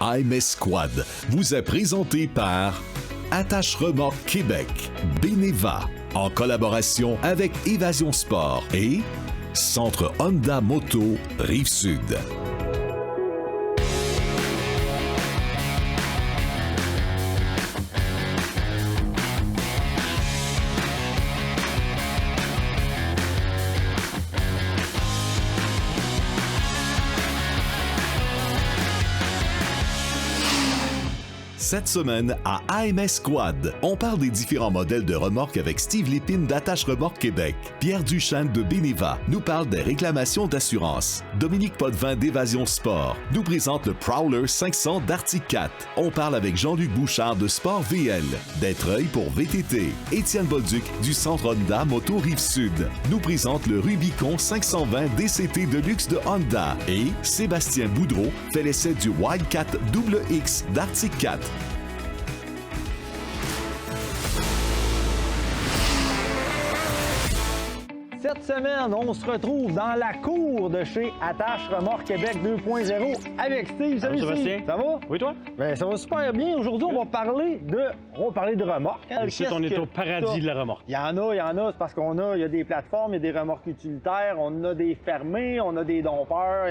AMS Quad vous est présenté par Attache Remorque Québec, Beneva, en collaboration avec Évasion Sport et Centre Honda Moto Rive-Sud. Cette semaine, à AMS Quad, on parle des différents modèles de remorques avec Steve Lépine d'Attache Remorque Québec. Pierre Duchesne de Beneva nous parle des réclamations d'assurance. Dominique Potvin d'Évasion Sport nous présente le Prowler 500 d'Arctic Cat. On parle avec Jean-Luc Bouchard de Sport VL, d'Étreuil pour VTT. Étienne Bolduc du Centre Honda Moto Rive-Sud nous présente le Rubicon 520 DCT de luxe de Honda. Et Sébastien Boudreau fait l'essai du Wildcat XX d'Arctic Cat. Cette semaine, on se retrouve dans la cour de chez Attache Remorque Québec 2.0 avec Steve. Salut Steve, ça va? Oui, toi? Ben, ça va super bien. Aujourd'hui, on va parler de remorques. Ici, on est au paradis de la remorque. Il y en a, c'est parce il y a des plateformes, il y a des remorques utilitaires, on a des fermés, on a des dompeurs,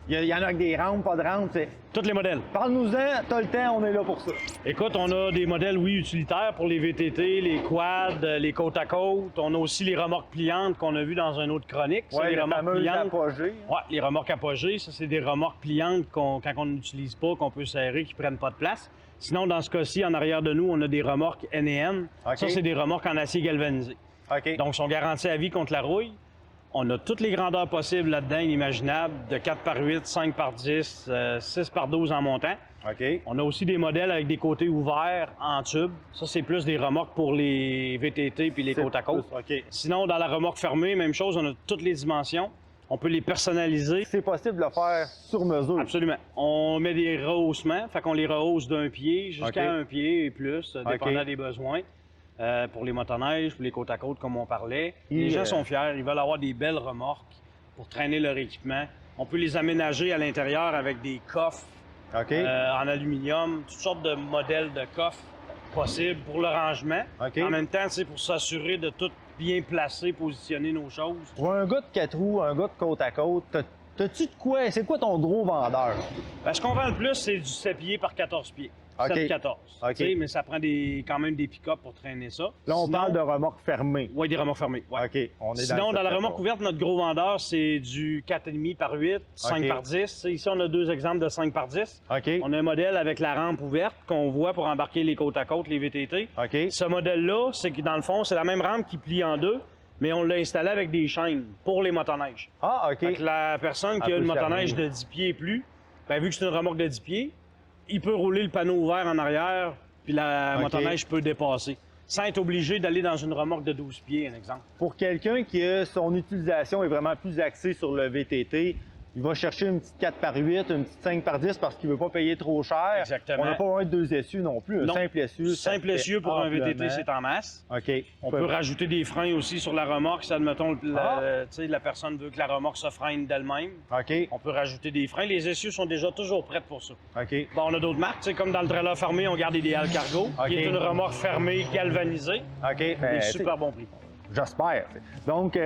il y en a avec des rampes, pas de rampes. Tous les modèles. Parle-nous-en, t'as le temps, on est là pour ça. Écoute, on a des modèles, oui, utilitaires pour les VTT, les quads, les côte à côte. On a aussi les remorques pliantes qu'on a vues dans une autre chronique. Oui, les remorques pliantes. apogées. Oui, les remorques apogées, ça, c'est des remorques pliantes quand on n'utilise pas, qu'on peut serrer, qui ne prennent pas de place. Sinon, dans ce cas-ci, en arrière de nous, on a des remorques N&N. Okay. Ça, c'est des remorques en acier galvanisé. OK. Donc, sont garanties à vie contre la rouille. On a toutes les grandeurs possibles là-dedans, inimaginables, de 4 par 8, 5 par 10, 6 par 12 en montant. OK. On a aussi des modèles avec des côtés ouverts en tube. Ça, c'est plus des remorques pour les VTT puis les côte à côte. OK. Sinon, dans la remorque fermée, même chose, on a toutes les dimensions. On peut les personnaliser. C'est possible de le faire sur mesure. Absolument. On met des rehaussements, fait qu'on les rehausse d'un pied jusqu'à un pied et plus, dépendant des besoins. Pour les motoneiges, pour les côte à côte, comme on parlait. Les gens sont fiers, ils veulent avoir des belles remorques pour traîner leur équipement. On peut les aménager à l'intérieur avec des coffres en aluminium, toutes sortes de modèles de coffres possibles pour le rangement. En même temps, c'est pour s'assurer de tout bien placer, positionner nos choses. Pour un gars de 4 roues, un gars de côte à côte, t'as-tu de quoi? C'est quoi ton gros vendeur? Ben, ce qu'on vend le plus, c'est du 7 pieds par 14 pieds. 7-14. Mais ça prend quand même des pick-up pour traîner ça. Là, on parle de remorques fermées. Oui, des remorques fermées. Ouais. OK. On est Sinon, dans la remorque ouverte, notre gros vendeur, c'est du 4,5 par 8, 5 par 10. Ici, on a 2 exemples de 5 par 10. On a un modèle avec la rampe ouverte qu'on voit pour embarquer les côte à côte, les VTT. Ce modèle-là, c'est que dans le fond, c'est la même rampe qui plie en deux, mais on l'a installé avec des chaînes pour les motoneiges. Ah, OK. Fait que la personne qui a une motoneige de 10 pieds et plus, vu que c'est une remorque de 10 pieds, il peut rouler le panneau ouvert en arrière, puis la motoneige peut dépasser, sans être obligé d'aller dans une remorque de 12 pieds, un exemple. Pour quelqu'un qui son utilisation est vraiment plus axée sur le VTT, il va chercher une petite 4 par 8, une petite 5 par 10 parce qu'il ne veut pas payer trop cher. Exactement. On n'a pas un de 2 essieux non plus. Un simple essieu. Simple essieu pour un VTT, c'est en masse. OK. On peut rajouter des freins aussi sur la remorque si, admettons, la personne veut que la remorque se freine d'elle-même. OK. On peut rajouter des freins. Les essieux sont déjà toujours prêts pour ça. OK. Bon, on a d'autres marques, comme dans le trailer fermé, on garde Ideal Cargo, qui est une remorque fermée galvanisée. OK. Des super bon prix. J'espère. Donc,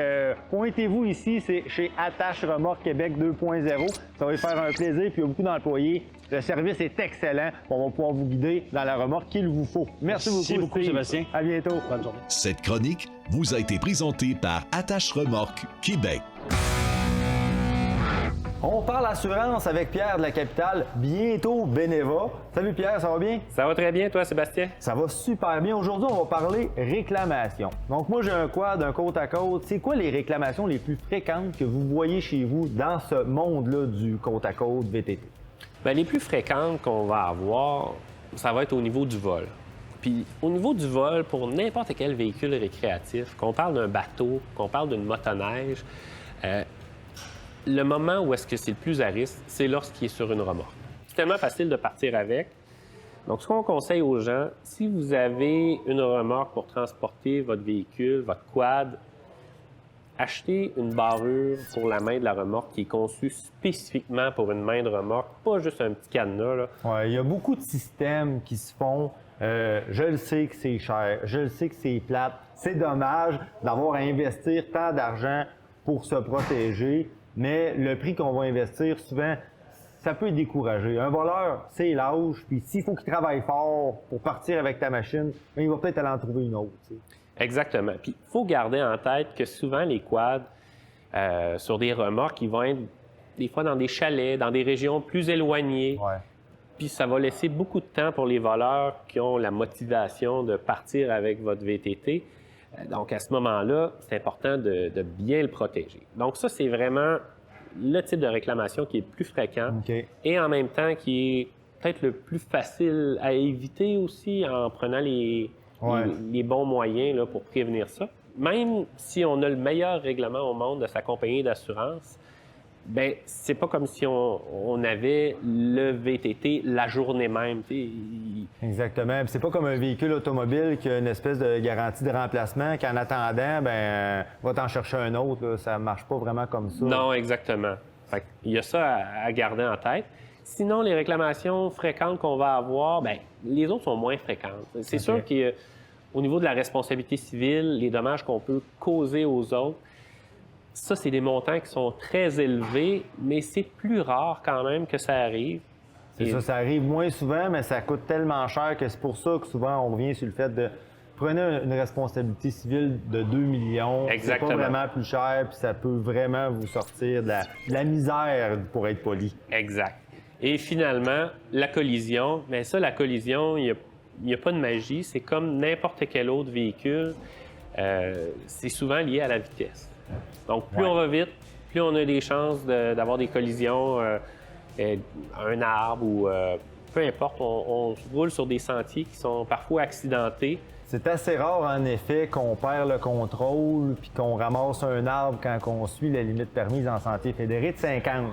pointez-vous ici, c'est chez Attache Remorque Québec 2.0. Ça va vous faire un plaisir, puis il y a beaucoup d'employés. Le service est excellent. On va pouvoir vous guider dans la remorque qu'il vous faut. Merci beaucoup, Sébastien. À bientôt. Bonne journée. Cette chronique vous a été présentée par Attache Remorque Québec. On parle assurance avec Pierre de la capitale, bientôt Beneva. Salut Pierre, ça va bien? Ça va très bien, toi, Sébastien? Ça va super bien. Aujourd'hui, on va parler réclamation. Donc moi, j'ai un quad, un côte à côte. C'est quoi les réclamations les plus fréquentes que vous voyez chez vous dans ce monde-là du côte à côte VTT? Bien, les plus fréquentes qu'on va avoir, ça va être au niveau du vol. Puis au niveau du vol, pour n'importe quel véhicule récréatif, qu'on parle d'un bateau, qu'on parle d'une motoneige, le moment où est-ce que c'est le plus à risque, c'est lorsqu'il est sur une remorque. C'est tellement facile de partir avec. Donc, ce qu'on conseille aux gens, si vous avez une remorque pour transporter votre véhicule, votre quad, Achetez une barrure pour la main de la remorque qui est conçue spécifiquement pour une main de remorque, pas juste un petit cadenas, là. Ouais, il y a beaucoup de systèmes qui se font. Je le sais que c'est cher, je le sais que c'est plate. C'est dommage d'avoir à investir tant d'argent pour se protéger, mais le prix qu'on va investir, souvent, ça peut décourager. Un voleur, c'est l'âge, puis s'il faut qu'il travaille fort pour partir avec ta machine, il va peut-être aller en trouver une autre. T'sais. Exactement. Puis il faut garder en tête que souvent les quads sur des remorques, ils vont être des fois dans des chalets, dans des régions plus éloignées. Ouais. Puis ça va laisser beaucoup de temps pour les voleurs qui ont la motivation de partir avec votre VTT. Donc à ce moment-là, c'est important de bien le protéger. Donc ça, c'est vraiment le type de réclamation qui est le plus fréquent et en même temps qui est peut-être le plus facile à éviter aussi en prenant les bons moyens là, pour prévenir ça. Même si on a le meilleur règlement au monde de sa compagnie d'assurance, ben c'est pas comme si on avait le VTT la journée même. Exactement. Puis c'est pas comme un véhicule automobile qui a une espèce de garantie de remplacement qu'en attendant, ben va t'en chercher un autre. Là. Ça marche pas vraiment comme ça. Non, exactement. Fait il y a ça à garder en tête. Sinon, les réclamations fréquentes qu'on va avoir, ben les autres sont moins fréquentes. C'est sûr qu'au niveau de la responsabilité civile, les dommages qu'on peut causer aux autres, ça, c'est des montants qui sont très élevés, mais c'est plus rare quand même que ça arrive. C'est ça, ça arrive moins souvent, mais ça coûte tellement cher que c'est pour ça que souvent on revient sur le fait de prenez une responsabilité civile de 2 millions. Exactement. C'est pas vraiment plus cher, puis ça peut vraiment vous sortir de la misère, pour être poli. Exact. Et finalement, la collision, bien ça, la collision, il n'y a pas de magie. C'est comme n'importe quel autre véhicule. C'est souvent lié à la vitesse. Donc, plus on va vite, plus on a des chances d'avoir des collisions, un arbre ou peu importe. On roule sur des sentiers qui sont parfois accidentés. C'est assez rare, en effet, qu'on perd le contrôle puis qu'on ramasse un arbre quand on suit la limite permise en sentier fédéré de 50.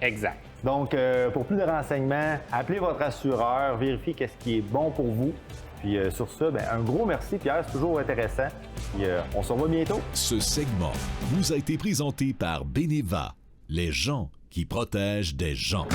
Exact. Donc, pour plus de renseignements, appelez votre assureur, vérifiez qu'est-ce qui est bon pour vous. Puis sur ça, bien, un gros merci, Pierre, c'est toujours intéressant. Puis on se revoit bientôt. Ce segment vous a été présenté par Beneva, les gens qui protègent des gens.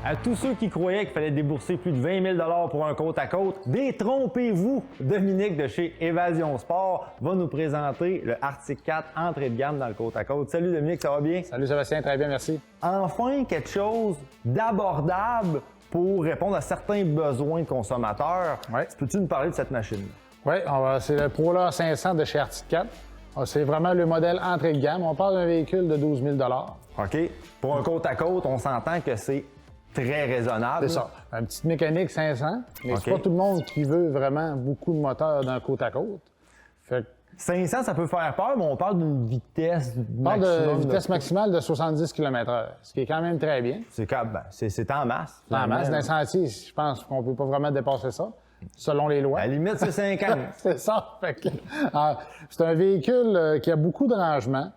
À tous ceux qui croyaient qu'il fallait débourser plus de 20 000 pour un côte-à-côte, détrompez-vous! Dominique de chez Évasion Sport va nous présenter le Arctic 4 entrée de gamme dans le côte-à-côte. Salut Dominique, ça va bien? Salut Sébastien, très bien, merci. Enfin, quelque chose d'abordable pour répondre à certains besoins de consommateurs. Ouais. Peux-tu nous parler de cette machine? Oui, c'est le ProLar 500 de chez Arctic 4. C'est vraiment le modèle entrée de gamme. On parle d'un véhicule de 12 000 OK. Pour un côte-à-côte, on s'entend que c'est très raisonnable. C'est ça. Une petite mécanique 500, mais c'est pas tout le monde qui veut vraiment beaucoup de moteur d'un côte-à-côte. Fait que 500, ça peut faire peur, mais on parle d'une vitesse on parle de vitesse maximale de 70 km/h, ce qui est quand même très bien. C'est en masse. En masse, d'un sentier, je pense qu'on peut pas vraiment dépasser ça, selon les lois. À la limite, c'est 50. C'est ça. Fait que, c'est un véhicule qui a beaucoup de rangements.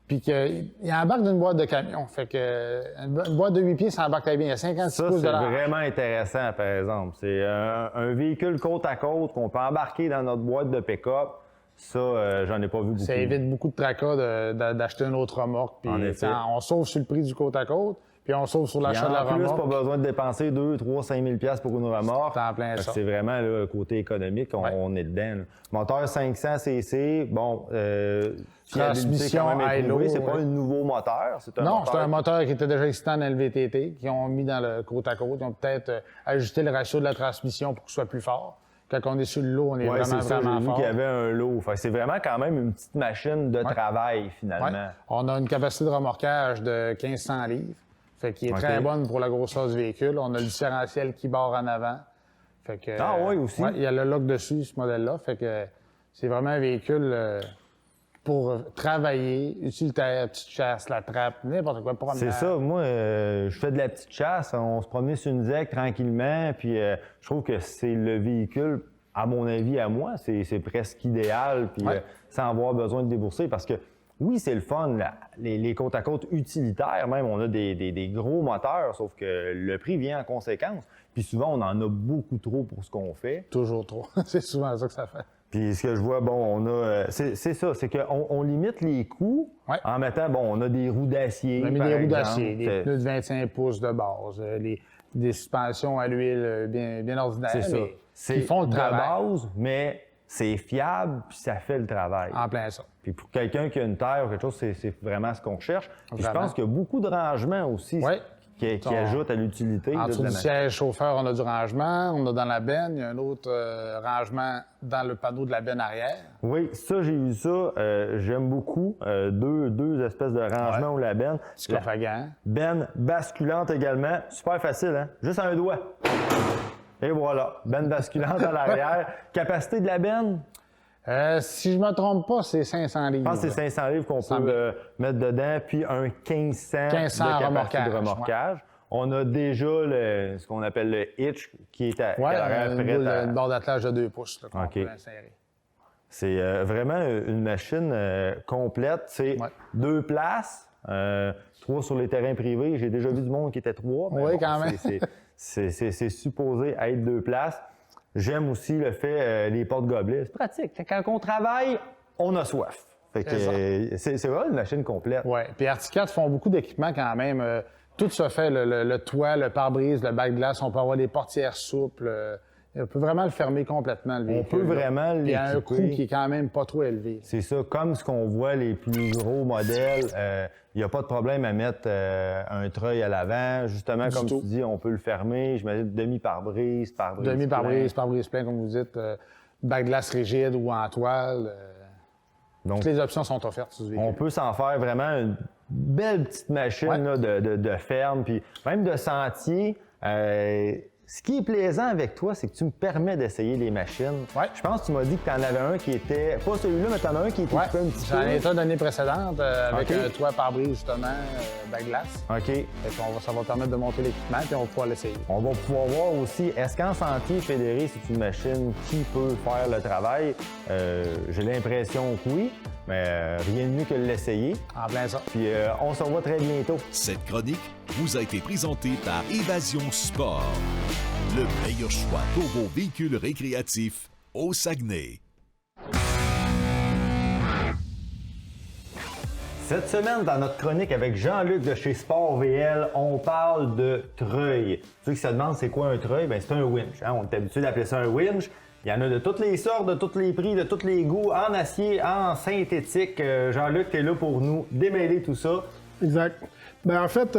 Puis qu'il embarque d'une boîte de camion. Fait que une boîte de 8 pieds, ça embarque très bien. Il y a 56 pouces de large. C'est vraiment intéressant, par exemple. C'est un véhicule côte à côte qu'on peut embarquer dans notre boîte de pick-up. Ça, j'en ai pas vu beaucoup. Ça évite beaucoup de tracas d'acheter une autre remorque. Puis on sauve sur le prix du côte à côte, puis on sauve sur l'achat de la remorque. En plus, pas besoin de dépenser 2, 3, 5 000 $ pour une remorque. C'est en plein ça. C'est vraiment le côté économique, on est dedans. Là. Moteur 500 cc, bon... transmission high-low. C'est pas un nouveau moteur. Non, c'est un moteur qui était déjà existant dans le VTT, qu'ils ont mis dans le côte-à-côte. Ils ont peut-être ajusté le ratio de la transmission pour qu'il soit plus fort. Quand on est sur le lot, on est vraiment fort. J'ai vu fort. qu'il y avait un lot. C'est vraiment quand même une petite machine de travail, finalement. Ouais. On a une capacité de remorquage de 1500 livres, fait qu'il est très bonne pour la grosseur du véhicule. On a le différentiel qui barre en avant. Fait que, aussi? Ouais, il y a le lock dessus, ce modèle-là. Fait que c'est vraiment un véhicule... pour travailler, utilitaire, petite chasse, la trappe, n'importe quoi. C'est ça. Moi, je fais de la petite chasse. On se promenait sur une ZEC tranquillement. Puis je trouve que c'est le véhicule, à mon avis, à moi, c'est presque idéal. Puis sans avoir besoin de débourser. Parce que oui, c'est le fun, les côte-à-côte utilitaires, même, on a des gros moteurs, sauf que le prix vient en conséquence. Puis souvent, on en a beaucoup trop pour ce qu'on fait. Toujours trop. C'est souvent ça que ça fait. Puis ce que je vois, bon, on a... c'est ça, c'est qu'on limite les coûts en mettant, bon, on a des roues d'acier, On a mis par des roues exemple, d'acier, des pneus de 25 pouces de base, des suspensions à l'huile bien ordinaires. C'est ça. Qui font le travail. de base, mais c'est fiable, puis ça fait le travail. En plein ça. Puis pour quelqu'un qui a une terre ou quelque chose, c'est vraiment ce qu'on cherche. Puis je Vraiment. pense qu'il y a beaucoup de rangements aussi qui ajoutent à l'utilité. En là, dessous de la du machine. siège chauffeur, on a du rangement. On a dans la benne, il y a un autre rangement dans le panneau de la benne arrière. Oui, ça, j'ai vu ça. J'aime beaucoup. Deux espèces de rangements ou la benne. Petit coffre à gants. Benne basculante également. Super facile, hein? Juste un doigt. Et voilà. Benne basculante à l'arrière. Capacité de la benne? Si je ne me trompe pas, c'est 500 livres. Je pense que c'est 500 livres qu'on peut mettre dedans, puis un 1500 de capacité de remorquage. On a déjà ce qu'on appelle le hitch qui est à l'arrière prêt à... une barre d'attelage de 2 pouces là, qu'on peut insérer. C'est vraiment une machine complète. C'est 2 places, 3 sur les terrains privés. J'ai déjà vu du monde qui était 3. Oui, bon, quand même. C'est supposé être 2 places. J'aime aussi le fait, les porte-gobelets. C'est pratique. Quand on travaille, on a soif. C'est vraiment une machine complète. Oui. Puis Arctic font beaucoup d'équipements quand même. Tout se fait, le toit, le pare-brise, le bac de glace. On peut avoir des portières souples. On peut vraiment le fermer complètement, le véhicule. On peut vraiment l'équiper. Il y a un coût qui est quand même pas trop élevé. C'est ça. Comme ce qu'on voit, les plus gros modèles, il n'y a pas de problème à mettre un treuil à l'avant. Justement, comme tu dis, on peut le fermer. Je mets demi-pare-brise, pare-brise plein. Demi-pare-brise, pare-brise plein, comme vous dites. Bac de glace rigide ou en toile. Donc, toutes les options sont offertes sur ce véhicule. On peut s'en faire vraiment une belle petite machine là, de ferme, puis même de sentier. Ce qui est plaisant avec toi, c'est que tu me permets d'essayer les machines. Je pense que tu m'as dit que tu en avais un qui était, pas celui-là, mais tu en as un qui était un petit peu. J'en ai un d'année précédente avec un toit pare-brise, justement, bac de glace. OK. Ça va permettre de monter l'équipement puis on va pouvoir l'essayer. On va pouvoir voir aussi, est-ce qu'en sentier fédéré, c'est une machine qui peut faire le travail? J'ai l'impression que oui, mais rien de mieux que de l'essayer. En plein ça. Puis on se revoit très bientôt. Cette chronique vous a été présentée par Évasion Sport, le meilleur choix pour vos véhicules récréatifs au Saguenay. Cette semaine, dans notre chronique avec Jean-Luc de chez Sport VL, on parle de treuil. Ceux qui se demandent c'est quoi un treuil, bien c'est un winch. Hein? On est habitué d'appeler ça un winch. Il y en a de toutes les sortes, de tous les prix, de tous les goûts, en acier, en synthétique. Jean-Luc, tu es là pour nous démêler tout ça. Exact. Ben en fait,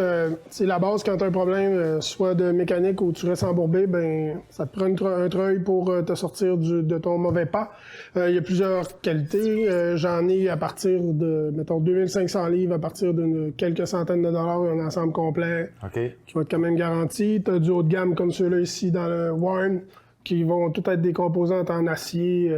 c'est la base quand tu as un problème, soit de mécanique ou tu restes embourbé, ben ça te prend un treuil pour te sortir de ton mauvais pas. Il y a plusieurs qualités. J'en ai à partir de, mettons, 2500 livres, à partir de quelques centaines de dollars, un ensemble complet qui va être quand même garanti. Tu as du haut de gamme comme ceux-là ici dans le Warn, qui vont tout être des composantes en acier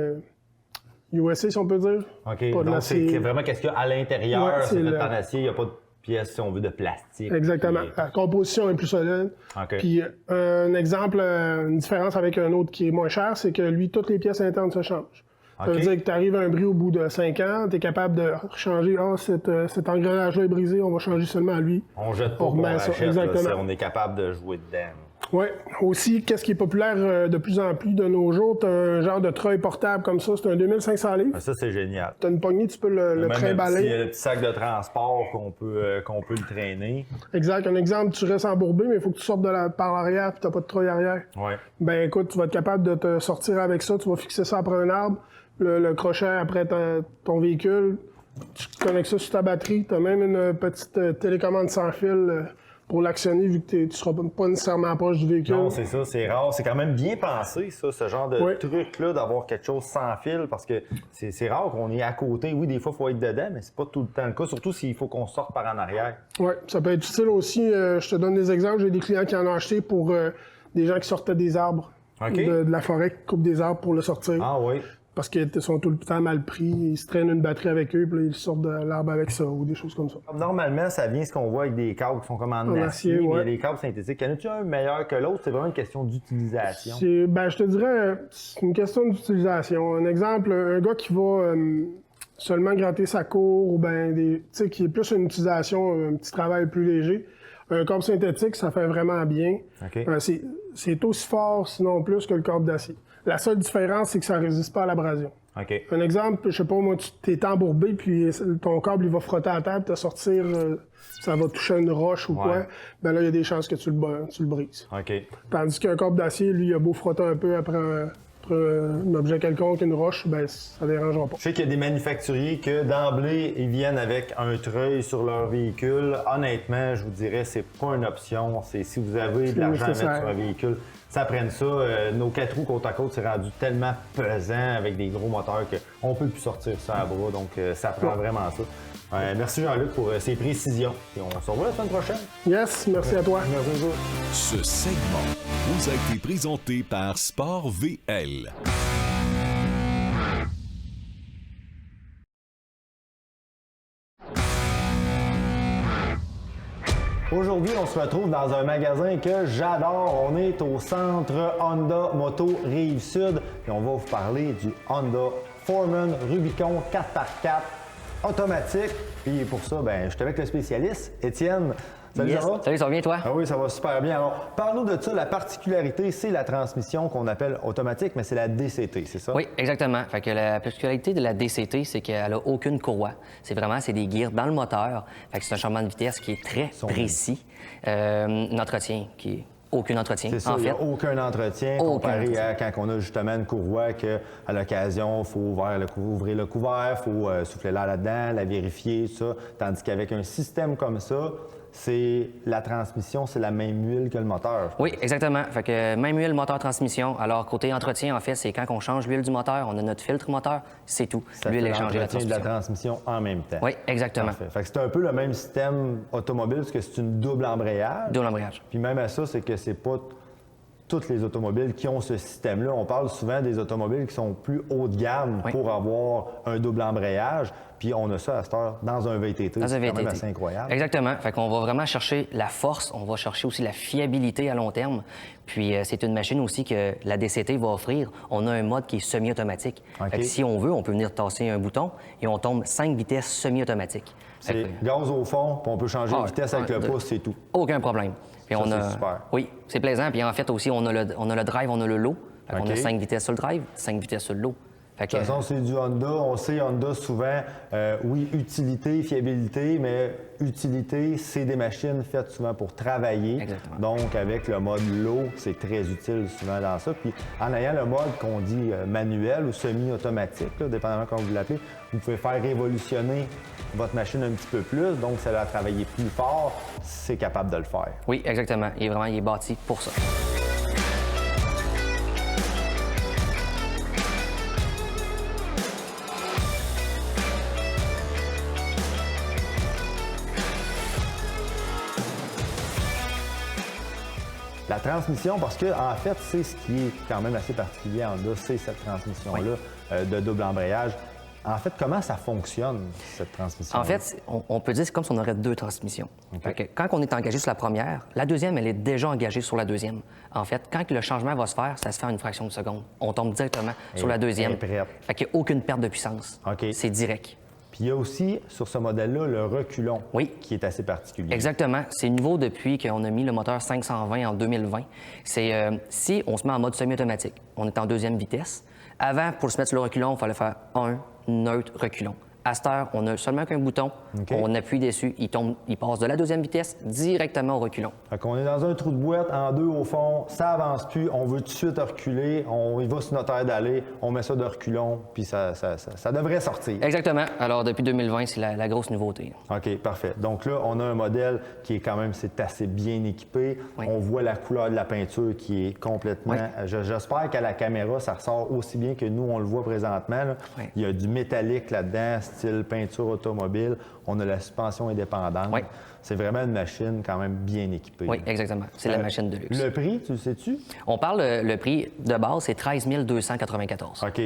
USA, si on peut dire. OK, donc c'est vraiment qu'est-ce qu'il y a à l'intérieur, c'est fait en acier, il n'y a pas de pièces, si on veut, de plastique. Exactement. La composition est plus solide. Puis un exemple, une différence avec un autre qui est moins cher, c'est que lui, toutes les pièces internes se changent. Ça veut dire que tu arrives à un bris au bout de 5 ans, tu es capable de changer. Cet engrenage-là est brisé, on va changer seulement à lui. On jette pas, on rachète, exactement. Là, on est capable de jouer dedans. Oui. Aussi, qu'est-ce qui est populaire de plus en plus de nos jours, tu as un genre de treuil portable comme ça, c'est un 2500 livres. Ça, c'est génial. Tu as une poignée, tu peux le trimballer. Il y a le petit sac de transport qu'on peut le traîner. Exact. Un exemple, tu restes embourbé, mais il faut que tu sortes par l'arrière puis tu n'as pas de treuil arrière. Ouais. Ben écoute, tu vas être capable de te sortir avec ça, tu vas fixer ça après un arbre, le crochet après ton véhicule, tu connectes ça sur ta batterie, tu as même une petite télécommande sans fil pour l'actionner, vu que tu ne seras pas nécessairement proche du véhicule. Non, c'est ça, c'est rare. C'est quand même bien pensé, ça, ce genre de truc-là, d'avoir quelque chose sans fil, parce que c'est rare qu'on est à côté. Oui, des fois, il faut être dedans, mais c'est pas tout le temps le cas, surtout s'il faut qu'on sorte par en arrière. Oui, ça peut être utile aussi. Je te donne des exemples. J'ai des clients qui en ont acheté pour des gens qui sortaient des arbres, de la forêt, qui coupent des arbres pour le sortir. Ah oui. Parce qu'ils sont tout le temps mal pris, ils se traînent une batterie avec eux, puis là, ils sortent de l'arbre avec ça, ou des choses comme ça. Normalement, ça vient ce qu'on voit avec des câbles qui sont comme en acier, mais il y a des câbles synthétiques. Y en a-tu un meilleur que l'autre? C'est vraiment une question d'utilisation. Je te dirais, c'est une question d'utilisation. Un exemple, un gars qui va seulement gratter sa cour ou bien tu sais, qui est plus une utilisation, un petit travail plus léger. Un corps synthétique, ça fait vraiment bien. OK. C'est aussi fort, sinon plus, que le corps d'acier. La seule différence, c'est que ça ne résiste pas à l'abrasion. OK. Un exemple, je sais pas, moi, tu t'es embourbé, puis ton câble, il va frotter à la table, te sortir, ça va toucher une roche ou quoi. Ben là, il y a des chances que tu le brises. OK. Tandis qu'un corps d'acier, lui, il a beau frotter un peu après un objet quelconque, une roche, ben ça ne dérangera pas. Je sais qu'il y a des manufacturiers que d'emblée, ils viennent avec un treuil sur leur véhicule. Honnêtement, je vous dirais, c'est pas une option. C'est si vous avez de l'argent à mettre sur un véhicule, ça prenne ça. Nos 4 roues côte à côte, c'est rendu tellement pesant avec des gros moteurs qu'on peut plus sortir ça à bras. Donc, ça prend vraiment ça. Merci Jean-Luc pour ces précisions. Et on se revoit la semaine prochaine. Yes, merci à toi. Merci beaucoup. Ce segment vous a été présenté par Sport VL. Aujourd'hui, on se retrouve dans un magasin que j'adore. On est au centre Honda Moto Rive-Sud et on va vous parler du Honda Foreman Rubicon 4x4 automatique. Puis pour ça, je suis avec le spécialiste, Étienne. Salut, yes. ça va? Salut, ça va bien, toi? Ah oui, ça va super bien. Alors, parle-nous de ça. La particularité, c'est la transmission qu'on appelle automatique, mais c'est la DCT, c'est ça? Oui, exactement. Fait que la particularité de la DCT, c'est qu'elle n'a aucune courroie. C'est des gears dans le moteur. Fait que c'est un changement de vitesse qui est très précis. Un entretien qui est aucun entretien. C'est ça, il n'y a aucun entretien comparé à quand on a justement une courroie qu'à l'occasion, il faut ouvrir le couvert, il faut souffler l'air là-dedans, la vérifier, tout ça. Tandis qu'avec un système comme ça, c'est la transmission, c'est la même huile que le moteur. Oui, exactement. Fait que même huile, moteur, transmission. Alors, côté entretien, en fait, c'est quand on change l'huile du moteur, on a notre filtre moteur, c'est tout. L'huile est changée, la transmission. De la transmission en même temps. Oui, exactement. Parfait. Fait que c'est un peu le même système automobile, parce que c'est une double embrayage. Double embrayage. Puis même à ça, c'est que c'est pas toutes les automobiles qui ont ce système-là. On parle souvent des automobiles qui sont plus haut de gamme pour avoir un double embrayage. Puis on a ça à cette heure dans un VTT. Dans un VTT. C'est quand même assez incroyable. Exactement. Fait qu'on va vraiment chercher la force, on va chercher aussi la fiabilité à long terme. Puis c'est une machine aussi que la DCT va offrir. On a un mode qui est semi-automatique. Fait que si on veut, on peut venir tasser un bouton et on tombe 5 vitesses semi-automatiques. C'est gaz au fond, puis on peut changer de vitesse avec le pouce, c'est tout. Aucun problème. Puis ça, c'est super. Oui, c'est plaisant. Puis en fait aussi, on a le drive, on a le low. On a 5 vitesses sur le drive, 5 vitesses sur le low. De toute façon, c'est du Honda. On sait, Honda, souvent, oui, utilité, fiabilité, mais utilité, c'est des machines faites souvent pour travailler. Exactement. Donc, avec le mode low, c'est très utile souvent dans ça. Puis, en ayant le mode qu'on dit manuel ou semi-automatique, là, dépendamment comment vous l'appelez, vous pouvez faire révolutionner votre machine un petit peu plus. Donc, ça va travailler plus fort, c'est capable de le faire. Oui, exactement. Il est bâti pour ça. La transmission, parce que en fait, c'est ce qui est quand même assez particulier en Honda, c'est cette transmission-là de double embrayage. En fait, comment ça fonctionne, cette transmission? En fait, on peut dire que c'est comme si on aurait 2 transmissions. Fait que quand on est engagé sur la première, la deuxième, elle est déjà engagée sur la deuxième. En fait, quand le changement va se faire, ça se fait en une fraction de seconde. On tombe directement sur la deuxième. Fait qu'il n'y a aucune perte de puissance. C'est direct. Puis il y a aussi, sur ce modèle-là, le reculon, qui est assez particulier. Exactement. C'est nouveau depuis qu'on a mis le moteur 520 en 2020. C'est si on se met en mode semi-automatique, on est en deuxième vitesse. Avant, pour se mettre sur le reculon, il fallait faire neutre, reculon. À cette heure, on n'a seulement qu'un bouton, on appuie dessus, il passe de la deuxième vitesse directement au reculon. Fait qu'on est dans un trou de boîte, en 2 au fond, ça avance plus, on veut tout de suite reculer, on y va sur notre aire d'aller, on met ça de reculon, puis ça devrait sortir. Exactement. Alors, depuis 2020, c'est la grosse nouveauté. OK, parfait. Donc là, on a un modèle qui est quand même, c'est assez bien équipé. On voit la couleur de la peinture qui est complètement... J'espère qu'à la caméra, ça ressort aussi bien que nous, on le voit présentement. Là. Il y a du métallique là-dedans, style peinture automobile. On a la suspension indépendante. C'est vraiment une machine quand même bien équipée. Oui, exactement. C'est la machine de luxe. Le prix, tu le sais-tu? On parle, le prix de base, c'est 13 294. OK.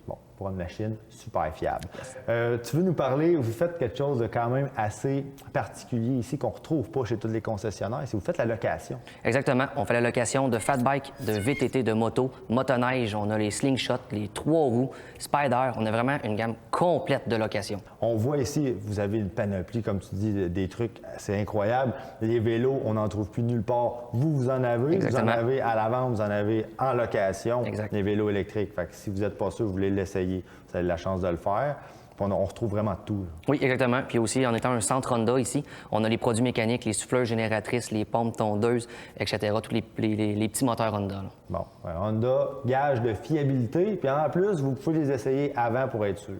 Bon, pour une machine super fiable. Tu veux nous parler, vous faites quelque chose de quand même assez particulier ici qu'on ne retrouve pas chez tous les concessionnaires, c'est vous faites la location. Exactement. On fait la location de fat bike, de VTT, de moto, motoneige, on a les slingshots, les 3 roues, Spider. On a vraiment une gamme complète de location. On voit ici, vous avez une panoplie, comme tu dis, des trucs, c'est incroyable. Les vélos, on n'en trouve plus nulle part. Vous en avez. Exactement. Vous en avez à la vente, vous en avez en location. Exact. Les vélos électriques. Fait que si vous n'êtes pas sûr, vous voulez l'essayer, vous avez la chance de le faire. Puis on retrouve vraiment tout. Là. Oui, exactement. Puis aussi, en étant un centre Honda ici, on a les produits mécaniques, les souffleurs génératrices, les pompes tondeuses, etc. Tous les petits moteurs Honda. Là. Bon, Honda, gage de fiabilité. Puis en plus, vous pouvez les essayer avant pour être sûr.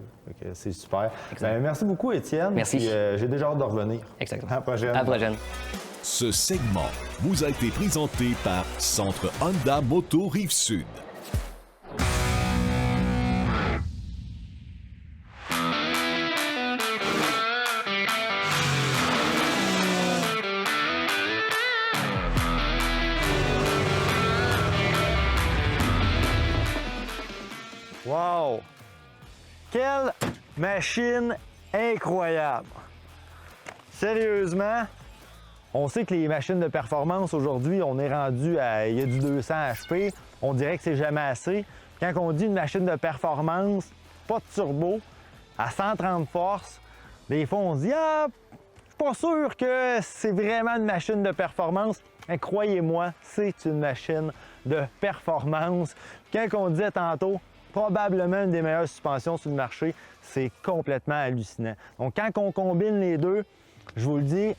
C'est super. Merci beaucoup, Étienne. Merci. Puis, j'ai déjà hâte de revenir. Exactement. À la prochaine. À la prochaine. Ce segment vous a été présenté par Centre Honda Moto Rive-Sud. Wow! Quelle machine incroyable! Sérieusement, on sait que les machines de performance aujourd'hui, on est rendu à... Il y a du 200 HP, on dirait que c'est jamais assez. Quand on dit une machine de performance, pas de turbo, à 130 forces, des fois on se dit « Ah, je suis pas sûr que c'est vraiment une machine de performance. » Mais croyez-moi, c'est une machine de performance. Quand on disait tantôt, probablement une des meilleures suspensions sur le marché, c'est complètement hallucinant. Donc quand on combine les deux, je vous le dis,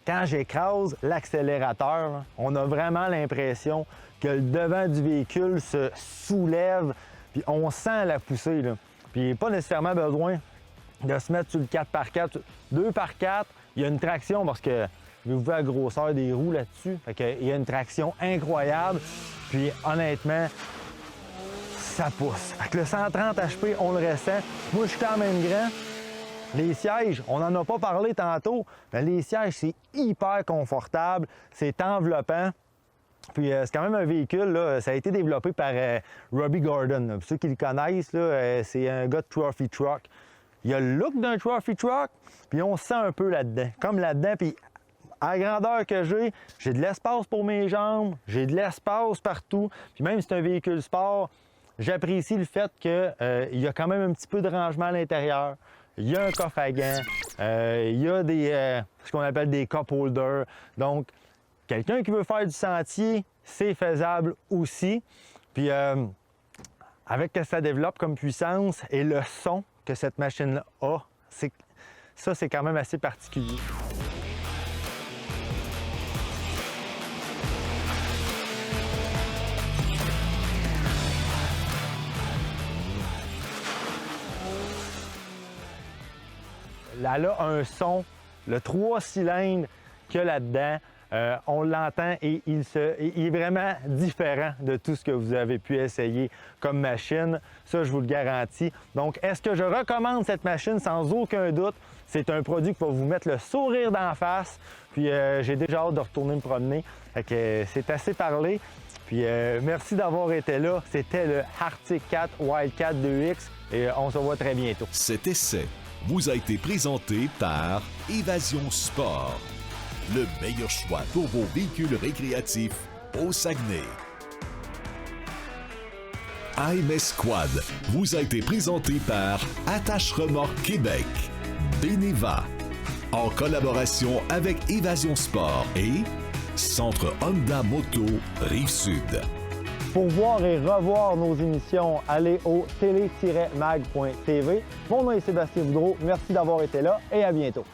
quand j'écrase l'accélérateur, on a vraiment l'impression que le devant du véhicule se soulève, puis on sent la poussée. Là. Puis pas nécessairement besoin de se mettre sur le 4x4. 2x4, il y a une traction parce que vous voyez la grosseur des roues là-dessus. Il y a une traction incroyable. Puis honnêtement, ça pousse. Fait que le 130 HP, on le ressent. Moi, je suis quand même grand. Les sièges, on n'en a pas parlé tantôt, mais les sièges, c'est hyper confortable, c'est enveloppant. Puis c'est quand même un véhicule, là, ça a été développé par Robbie Gordon. Pour ceux qui le connaissent, c'est un gars de Trophy Truck. Il a le look d'un Trophy Truck, puis on se sent un peu là-dedans. Comme là-dedans, puis à la grandeur que j'ai de l'espace pour mes jambes, j'ai de l'espace partout. Puis même si c'est un véhicule sport, j'apprécie le fait qu'il y a quand même un petit peu de rangement à l'intérieur. Il y a un coffre à gants, il y a ce qu'on appelle des cup holders. Donc, quelqu'un qui veut faire du sentier, c'est faisable aussi. Puis, avec ce que ça développe comme puissance et le son que cette machine-là a, c'est quand même assez particulier. Elle a un son, le 3 cylindres qu'il y a là-dedans, on l'entend et il est vraiment différent de tout ce que vous avez pu essayer comme machine. Ça, je vous le garantis. Donc, est-ce que je recommande cette machine? Sans aucun doute. C'est un produit qui va vous mettre le sourire d'en face. Puis, j'ai déjà hâte de retourner me promener. Fait que c'est assez parlé. Puis, merci d'avoir été là. C'était le Arctic Cat Wildcat 2X et on se revoit très bientôt. Cet essai vous a été présenté par Évasion Sport, le meilleur choix pour vos véhicules récréatifs au Saguenay. AMS Quad vous a été présenté par Attache Remorque Québec, Beneva, en collaboration avec Évasion Sport et Centre Honda Moto Rive-Sud. Pour voir et revoir nos émissions, allez au télé-mag.tv. Mon nom est Sébastien Boudreau. Merci d'avoir été là et à bientôt.